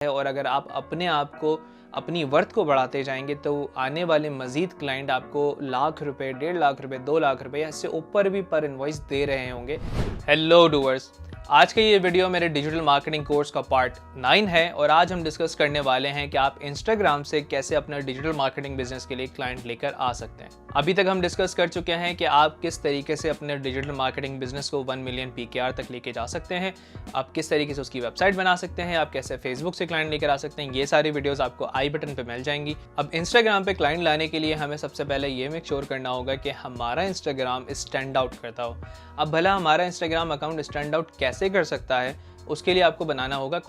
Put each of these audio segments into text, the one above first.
है और अगर आप अपने आप को अपनी वर्थ को बढ़ाते जाएंगे तो आने वाले मज़ीद क्लाइंट आपको लाख रुपए, 1.5 लाख रुपए, 2 लाख रुपए या इससे ऊपर भी पर इनवॉइस दे रहे होंगे। हेलो डूअर्स, आज का ये वीडियो मेरे डिजिटल मार्केटिंग कोर्स का पार्ट 9 है और आज हम डिस्कस करने वाले हैं कि आप इंस्टाग्राम से कैसे अपना डिजिटल मार्केटिंग बिजनेस के लिए क्लाइंट लेकर आ सकते हैं। अभी तक हम डिस्कस कर चुके हैं कि आप किस तरीके से अपने डिजिटल मार्केटिंग बिजनेस को 1 मिलियन PKR तक लेके जा सकते हैं, आप किस तरीके से उसकी वेबसाइट बना सकते हैं, आप कैसे फेसबुक से क्लाइंट लेकर आ सकते हैं। ये सारी वीडियोस आपको आई बटन पे मिल जाएंगी। अब इंस्टाग्राम पे क्लाइंट लाने के लिए हमें सबसे पहले ये मेक श्योर करना होगा कि हमारा इंस्टाग्राम स्टैंड आउट करता हो। अब भला हमारा इंस्टाग्राम अकाउंट स्टैंड आउट कैसे कर सकता है, उसके लिए आपको बनाना होगा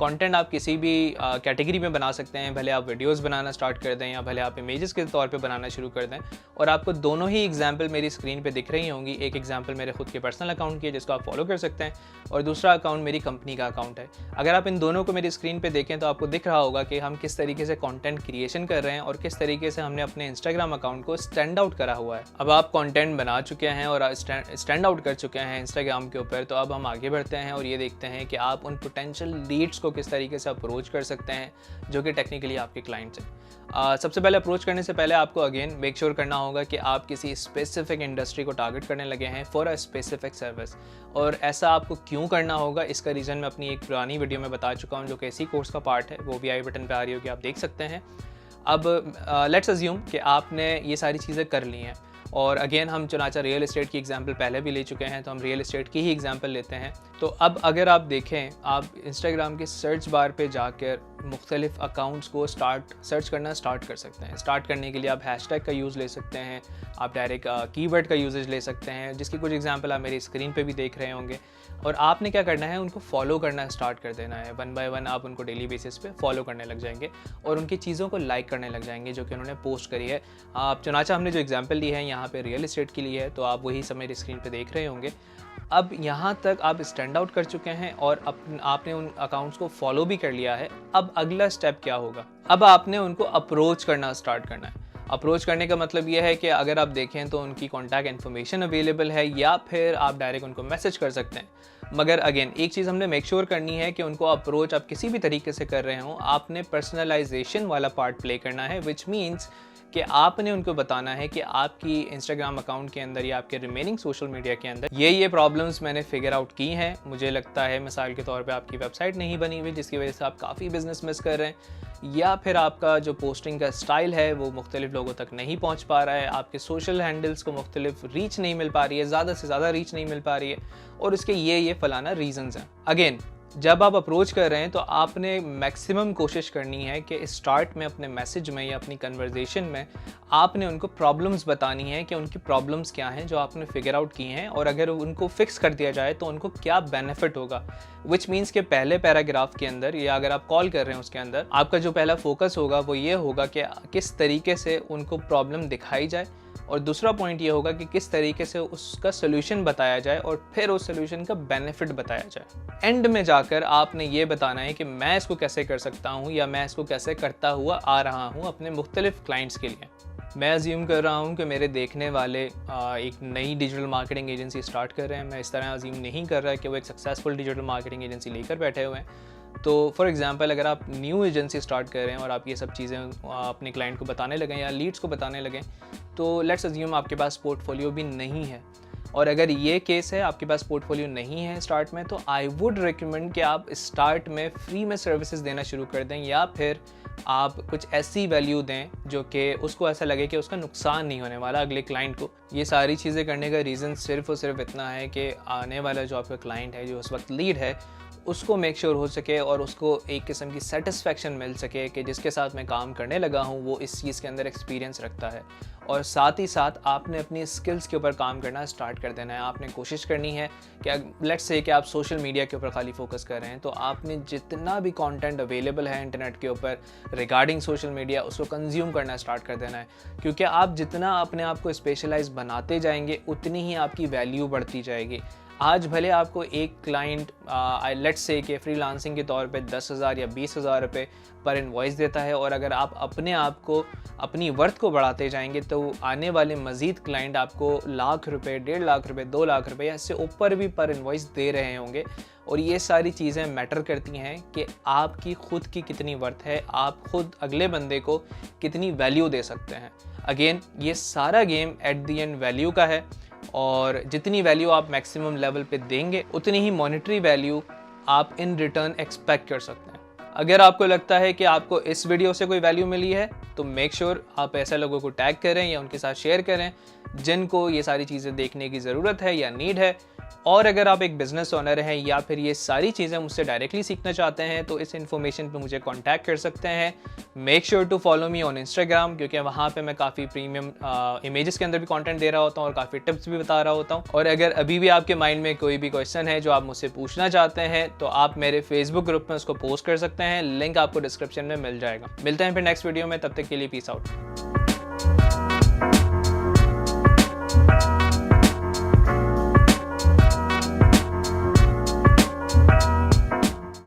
कंटेंट आप किसी भी कैटेगरी में बना सकते हैं। भले आप वीडियोस बनाना स्टार्ट कर दें या भले आप इमेजेस के तौर पे बनाना शुरू कर दें। और आपको दोनों ही एग्जांपल मेरी स्क्रीन पे दिख रही होंगी। एक एग्जांपल मेरे खुद के पर्सनल अकाउंट की है जिसको आप फॉलो कर सकते हैं और दूसरा अकाउंट मेरी कंपनी का अकाउंट है। अगर आप इन दोनों को मेरी स्क्रीन पर देखें तो आपको दिख रहा होगा कि हम किस तरीके से कॉन्टेंट क्रिएशन कर रहे हैं और किस तरीके से हमने अपने इंस्टाग्राम अकाउंट को स्टैंड आउट करा हुआ है। अब आप कॉन्टेंट बना चुके हैं और स्टैंड आउट कर चुके हैं इंस्टाग्राम के ऊपर, तो अब हम आगे बढ़ते हैं और ये देखते हैं कि आप उन पोटेंशियल लीड्स को किस तरीके से अप्रोच कर सकते हैं जो कि टेक्निकली आपके क्लाइंट्स हैं। सबसे पहले अप्रोच करने से पहले आपको अगेन मेक श्योर करना होगा कि आप किसी स्पेसिफिक इंडस्ट्री को टारगेट करने लगे हैं फॉर अ स्पेसिफिक सर्विस। और ऐसा आपको क्यों करना होगा, इसका रीज़न मैं अपनी एक पुरानी वीडियो में बता चुका हूँ जो कि इसी कोर्स का पार्ट है, वो भी आई बटन पे आ रही होगी, आप देख सकते हैं। अब लेट्स अज्यूम कि आपने ये सारी चीज़ें कर ली हैं और अगेन हम चुनाचा रियल एस्टेट की एग्जांपल पहले भी ले चुके हैं, तो हम रियल एस्टेट की ही एग्जांपल लेते हैं। तो अब अगर आप देखें, आप इंस्टाग्राम के सर्च बार पे जाकर मुख्तलिफ अकाउंट्स को सर्च करना स्टार्ट कर सकते हैं। स्टार्ट करने के लिए आप हैशटैग का यूज़ ले सकते हैं, आप डायरेक्ट कीवर्ड का यूजेज ले सकते हैं, जिसकी कुछ एग्जांपल आप मेरी स्क्रीन पे भी देख रहे होंगे। और आपने क्या करना है, उनको फॉलो करना स्टार्ट कर देना है। 1 बाय 1 आप उनको डेली बेसिस पे फॉलो करने लग जाएंगे और उनकी चीज़ों को लाइक करने लग जाएंगे जो कि उन्होंने पोस्ट करी है। आप चुनाचा हमने जो एग्जांपल ली है यहाँ पे रियल एस्टेट के लिए है, तो आप वही सब मेरी स्क्रीन पे देख रहे होंगे। अब यहाँ तक आप स्टैंड आउट कर चुके हैं और आपने उन अकाउंट्स को फॉलो भी कर लिया है। अब अगला स्टेप क्या होगा, अब आपने उनको अप्रोच करना स्टार्ट करना है। अप्रोच करने का मतलब ये है कि अगर आप देखें तो उनकी कॉन्टैक्ट इन्फॉर्मेशन अवेलेबल है या फिर आप डायरेक्ट उनको मैसेज कर सकते हैं। मगर अगेन एक चीज़ हमने मेक श्योर करनी है कि उनको अप्रोच आप किसी भी तरीके से कर रहे हो, आपने पर्सनलाइजेशन वाला पार्ट प्ले करना है, विच मीन्स कि आपने उनको बताना है कि आपकी इंस्टाग्राम अकाउंट के अंदर या आपके रिमेनिंग सोशल मीडिया के अंदर ये प्रॉब्लम्स मैंने फिगर आउट की हैं। मुझे लगता है मिसाल के तौर पे आपकी वेबसाइट नहीं बनी हुई जिसकी वजह से आप काफ़ी बिजनेस मिस कर रहे हैं, या फिर आपका जो पोस्टिंग का स्टाइल है वो मुख्तलिफ लोगों तक नहीं पहुंच पा रहा है, आपके सोशल हैंडल्स को मुख्तलिफ रीच नहीं मिल पा रही है, ज़्यादा से ज़्यादा रीच नहीं मिल पा रही है और इसके ये फलाना रीजंस हैं। अगेन जब आप अप्रोच कर रहे हैं तो आपने मैक्सिमम कोशिश करनी है कि स्टार्ट में अपने मैसेज में या अपनी कन्वर्जेशन में आपने उनको प्रॉब्लम्स बतानी है कि उनकी प्रॉब्लम्स क्या हैं जो आपने फिगर आउट की हैं और अगर उनको फिक्स कर दिया जाए तो उनको क्या बेनिफिट होगा। विच मीन्स के पहले पैराग्राफ के अंदर या अगर आप कॉल कर रहे हैं उसके अंदर आपका जो पहला फोकस होगा वो ये होगा कि किस तरीके से उनको प्रॉब्लम दिखाई जाए और दूसरा पॉइंट ये होगा कि किस तरीके से उसका सोल्यूशन बताया जाए और फिर उस सोल्यूशन का बेनिफिट बताया जाए। एंड में जाकर आपने ये बताना है कि मैं इसको कैसे कर सकता हूँ या मैं इसको कैसे करता हुआ आ रहा हूँ अपने मुख्तलिफ क्लाइंट्स के लिए। मैं अज्यूम कर रहा हूँ कि मेरे देखने वाले एक नई डिजिटल मार्केटिंग एजेंसी स्टार्ट कर रहे हैं। मैं इस तरह अज्यूम नहीं कर रहा कि वो एक सक्सेसफुल डिजिटल मार्केटिंग एजेंसी लेकर बैठे हुए हैं। तो फॉर एग्जांपल अगर आप न्यू एजेंसी स्टार्ट कर रहे हैं और आप ये सब चीज़ें अपने क्लाइंट को बताने लगें या लीड्स को बताने लगें, तो लेट्स अज्यूम आपके पास पोर्टफोलियो भी नहीं है। और अगर ये केस है, आपके पास पोर्टफोलियो नहीं है स्टार्ट में, तो आई वुड रिकमेंड कि आप स्टार्ट में फ्री में सर्विसेज देना शुरू कर दें या फिर आप कुछ ऐसी वैल्यू दें जो कि उसको ऐसा लगे कि उसका नुकसान नहीं होने वाला अगले क्लाइंट को। ये सारी चीज़ें करने का रीज़न सिर्फ और सिर्फ इतना है कि आने वाला जो आपका क्लाइंट है, जो उस वक्त लीड है, उसको मेक श्योर हो सके और उसको एक किस्म की सेटिस्फेक्शन मिल सके कि जिसके साथ मैं काम करने लगा हूँ वो इस चीज़ के अंदर एक्सपीरियंस रखता है। और साथ ही साथ आपने अपनी स्किल्स के ऊपर काम करना स्टार्ट कर देना है। आपने कोशिश करनी है कि लेट्स से कि आप सोशल मीडिया के ऊपर खाली फोकस कर रहे हैं, तो आपने जितना भी कंटेंट अवेलेबल है इंटरनेट के ऊपर रिगार्डिंग सोशल मीडिया उसको कंज्यूम करना स्टार्ट कर देना है। क्योंकि आप जितना अपने आप को स्पेशलाइज बनाते जाएंगे उतनी ही आपकी वैल्यू बढ़ती जाएगी। आज भले आपको एक क्लाइंट लेट्स से कि फ्रीलांसिंग के तौर पे 10,000 या 20,000 रुपये पर इनवॉइस देता है और अगर आप अपने आप को अपनी वर्थ को बढ़ाते जाएंगे तो आने वाले मज़ीद क्लाइंट आपको लाख रुपए, 1.5 लाख रुपए, 2 लाख रुपए या इससे ऊपर भी पर इनवॉइस दे रहे होंगे। और ये सारी चीज़ें मैटर करती हैं कि आपकी खुद की कितनी वर्थ है, आप खुद अगले बंदे को कितनी वैल्यू दे सकते हैं। अगेन ये सारा game at the end value का है, और जितनी वैल्यू आप मैक्सिमम लेवल पे देंगे उतनी ही मॉनेटरी वैल्यू आप इन रिटर्न एक्सपेक्ट कर सकते हैं। अगर आपको लगता है कि आपको इस वीडियो से कोई वैल्यू मिली है तो मेक श्योर आप ऐसे लोगों को टैग करें या उनके साथ शेयर करें जिनको ये सारी चीज़ें देखने की ज़रूरत है या नीड है। और अगर आप एक बिज़नेस ओनर हैं या फिर ये सारी चीज़ें मुझसे डायरेक्टली सीखना चाहते हैं तो इस इन्फॉर्मेशन पे मुझे कांटेक्ट कर सकते हैं। Make sure to follow me on Instagram, क्योंकि वहाँ पे मैं काफ़ी प्रीमियम इमेजेस के अंदर भी कंटेंट दे रहा होता हूँ और काफ़ी टिप्स भी बता रहा होता हूँ। और अगर अभी भी आपके माइंड में कोई भी क्वेश्चन है जो आप मुझसे पूछना चाहते हैं तो आप मेरे फेसबुक ग्रुप में उसको पोस्ट कर सकते हैं, लिंक आपको डिस्क्रिप्शन में मिल जाएगा। मिलते हैं फिर नेक्स्ट वीडियो में, तब तक के लिए पीस आउट।